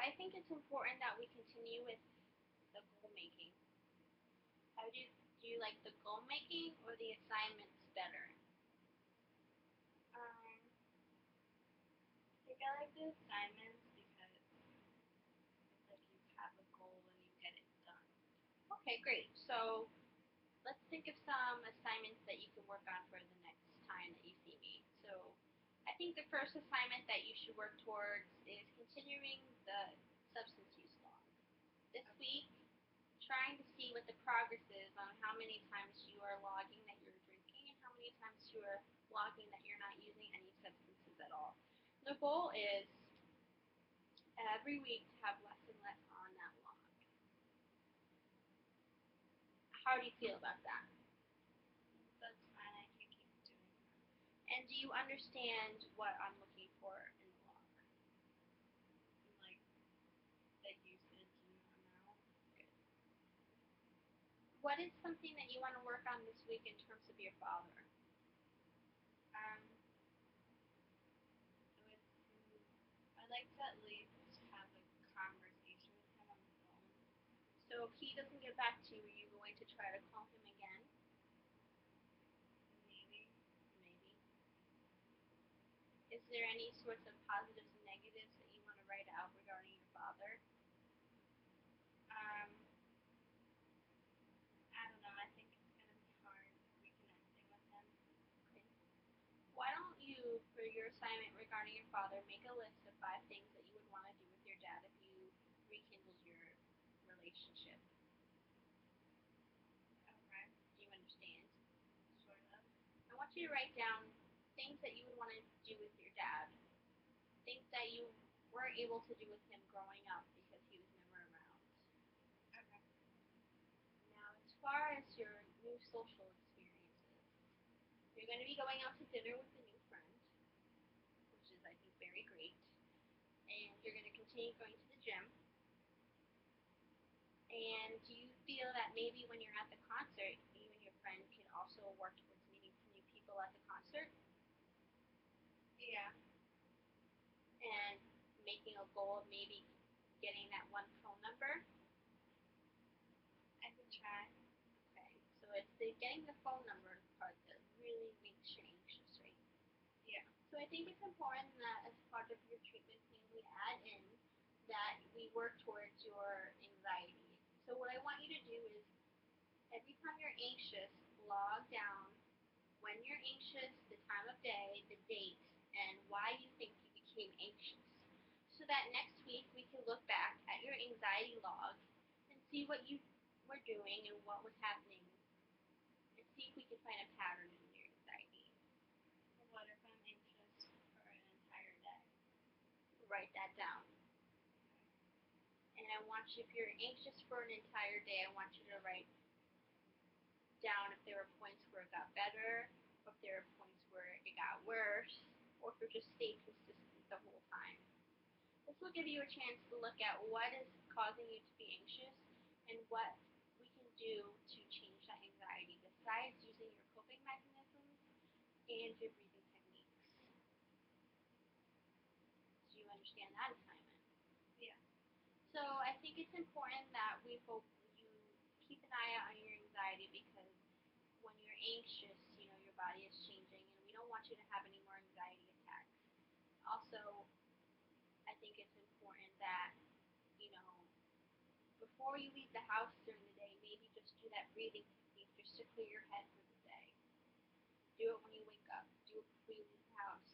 I think it's important that we continue with the goal making. How do you like the goal making or the assignments better? I think I like the assignments because it's like you have a goal and you get it done. Okay, great. So let's think of some assignments that you can work on for the next time that you see me. So I think the first assignment that you should work towards is continuing the substance use log. This week, trying to see what the progress is on how many times you are logging that you're drinking and how many times you are logging that you're not using any substances at all. The goal is every week to have less and less on that log. How do you feel about that? That's fine. I can keep doing that. And do you understand what I'm looking for in the log? Like the usage and amount. Good. What is something that you want to work on this week in terms of your father? I'd like to at least have a conversation with him on the phone. So if he doesn't get back to you, are you going to try to call him again? Maybe. Maybe. Is there any sorts of positives and negatives that you want to write out regarding your father? I don't know. I think it's gonna be hard reconnecting with him. Okay. Why don't you, for your assignment regarding your father, make a list of 5 things that you would want to do with your dad if you rekindled your relationship? Okay. Do you understand? Sort of. I want you to write down things that you would want to do with your dad, things that you weren't able to do with him growing up because he was never around. Okay. Now, as far as your new social experiences, you're going to be going out to dinner with a new friend, which is, I think, very great. And you're going to continue going to the gym. And do you feel that maybe when you're at the concert, you and your friend can also work towards meeting some new people at the concert? Yeah. And making a goal of maybe getting that one phone number? I can try. Okay, so it's the getting the phone number part that really makes you anxious, right? Yeah. So I think it's important that as part of your treatment plan, we add in that we work towards your anxiety. So what I want you to do is every time you're anxious, log down when you're anxious, the time of day, the date, and why you think you became anxious. So that next week we can look back at your anxiety log and see what you were doing and what was happening and see if we can find a pattern in your anxiety. What if I'm anxious for an entire day? Write that down. And I want you, if you're anxious for an entire day, I want you to write down if there were points where it got better, or if there were points where it got worse, or if it just stayed consistent the whole time. This will give you a chance to look at what is causing you to be anxious and what we can do to change that anxiety besides using your coping mechanisms and your breathing techniques. Do you understand that assignment? Yeah. So I think it's important that we hope you keep an eye out on your anxiety because when you're anxious, your body is changing and we don't want you to have any more anxiety attacks. Also, I think it's important that, you know, before you leave the house during the day, maybe just do that breathing technique just to clear your head for the day. Do it when you wake up. Do it before you leave the house.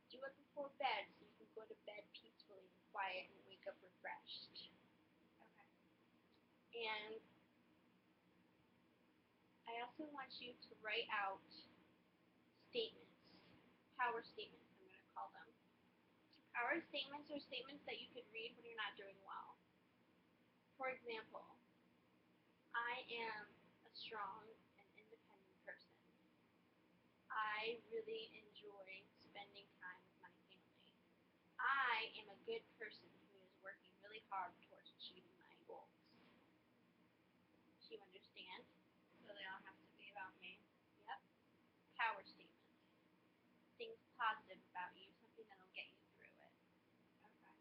Do it before bed so you can go to bed peacefully and quiet and wake up refreshed. Okay. And I also want you to write out statements, power statements, I'm going to call them. Power statements are statements that you could read when you're not doing well. For example, I am a strong and independent person. I really enjoy spending time with my family. I am a good person who is working really hard towards achieving my goals. Do you understand? So they all have to be about me. Yep. Power statements. Things positive about you, something that'll get you through it. Okay.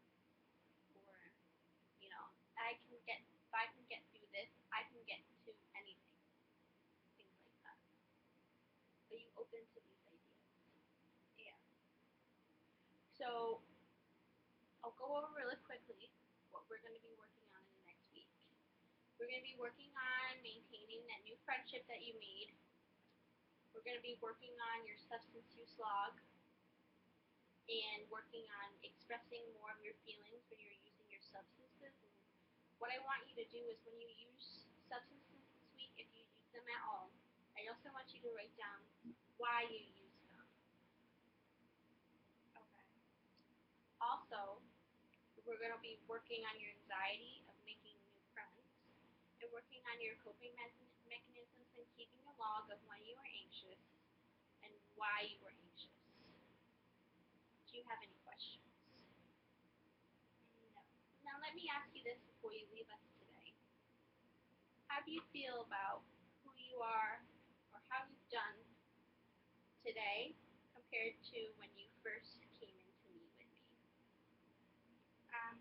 Or if I can get through this, I can get to anything. Things like that. Are you open to these ideas? Yeah. So I'll go over really quickly what we're going to be working on in the next week. We're going to be working on maintaining that new friendship that you made. We're going to be working on your substance use log and working on expressing more of your feelings when you're using your substances. And what I want you to do is when you use substances this week, if you use them at all, I also want you to write down why you use them. Okay. Also, we're going to be working on your anxiety of making new friends and working on your coping mechanisms and keeping a log of when you were anxious and why you were anxious. Do you have any questions? No. Now let me ask you this before you leave us today. How do you feel about who you are or how you've done today compared to when you first came in to meet with me? I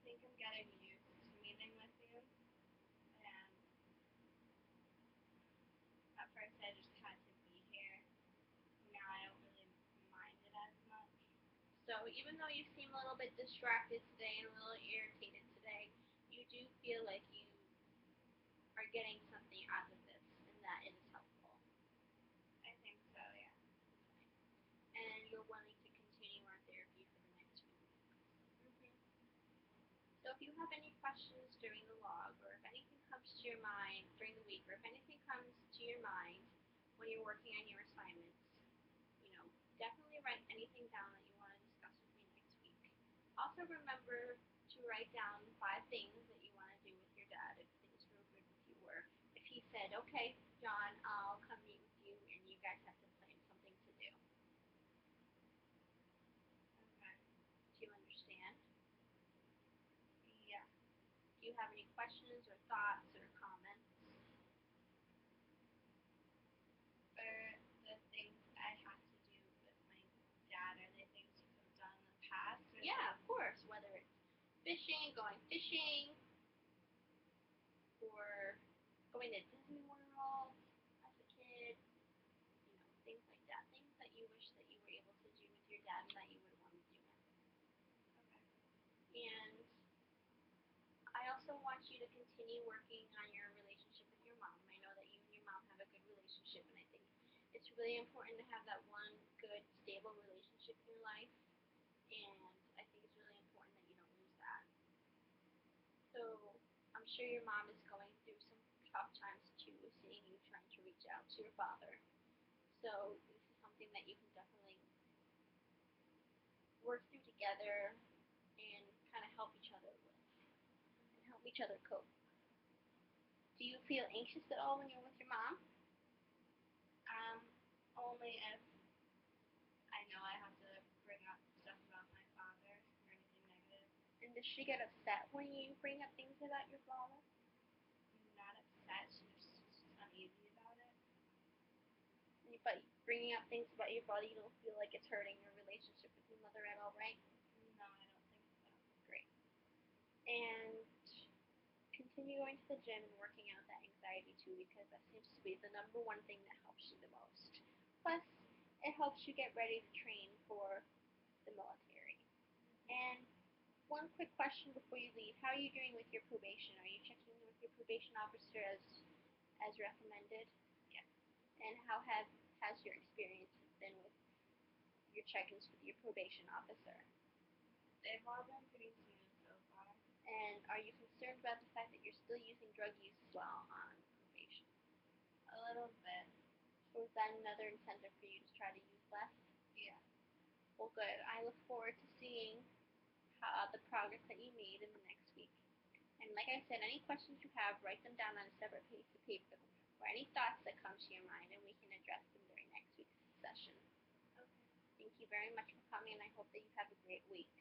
think I'm getting used to meeting with you, and at first I just had to be here. Now I don't really mind it as much. So even though you seem a little bit distracted today and a little irritated today, you do feel like you are getting something out of this and that it is helpful. I think so, yeah. And you're willing to continue our therapy for the next few weeks. So if you have any questions during the log, or if anything comes to your mind during the week, or if anything comes to your mind when you're working on your assignments, definitely write anything down that you want to discuss with me next week. Also remember to write down 5 things that you want to do with your dad if things were good with you, or if he said, okay, John, I'll come meet with you and you guys have to plan something to do. Okay. Do you understand? Yeah. Do you have any questions or thoughts or comments? For the things I have to do with my dad, are they things you could have done in the past? Or Yeah, of course. Whether it's going fishing, or going to Disney World as a kid, things like that. Things that you wish that you were able to do with your dad and that you would want to do. Okay. And I also want you to continue working on your relationship with your mom. I know that you and your mom have a good relationship, and I think it's really important to have that one good, stable relationship in your life. And I think it's really important that you don't lose that. So I'm sure your mom is going through some tough times too, seeing you trying to reach out to your father. So this is something that you can definitely work through together and kind of help each other with and help each other cope. Do you feel anxious at all when you're with your mom? Only if I know I have to bring up stuff about my father or anything negative. And does she get upset when you bring up things about your father? Not upset, she's just uneasy about it. But bringing up things about your father, you don't feel like it's hurting your relationship with your mother at all, right? No, I don't think so. Great. And continue going to the gym and working out that anxiety too, because that seems to be the number one thing that helps you the most. Plus, it helps you get ready to train for the military. And one quick question before you leave: how are you doing with your probation? Are you checking in with your probation officer as recommended? Yeah. And how has your experience been with your check-ins with your probation officer? They've all been pretty smooth so far. And are you concerned about the fact that you're still using drug use while on probation? A little bit. So is that another incentive for you to try to use less? Yeah. Well, good. I look forward to seeing the progress that you made in the next week. And like I said, any questions you have, write them down on a separate piece of paper, or any thoughts that come to your mind, and we can address them during next week's session. Okay. Thank you very much for coming, and I hope that you have a great week.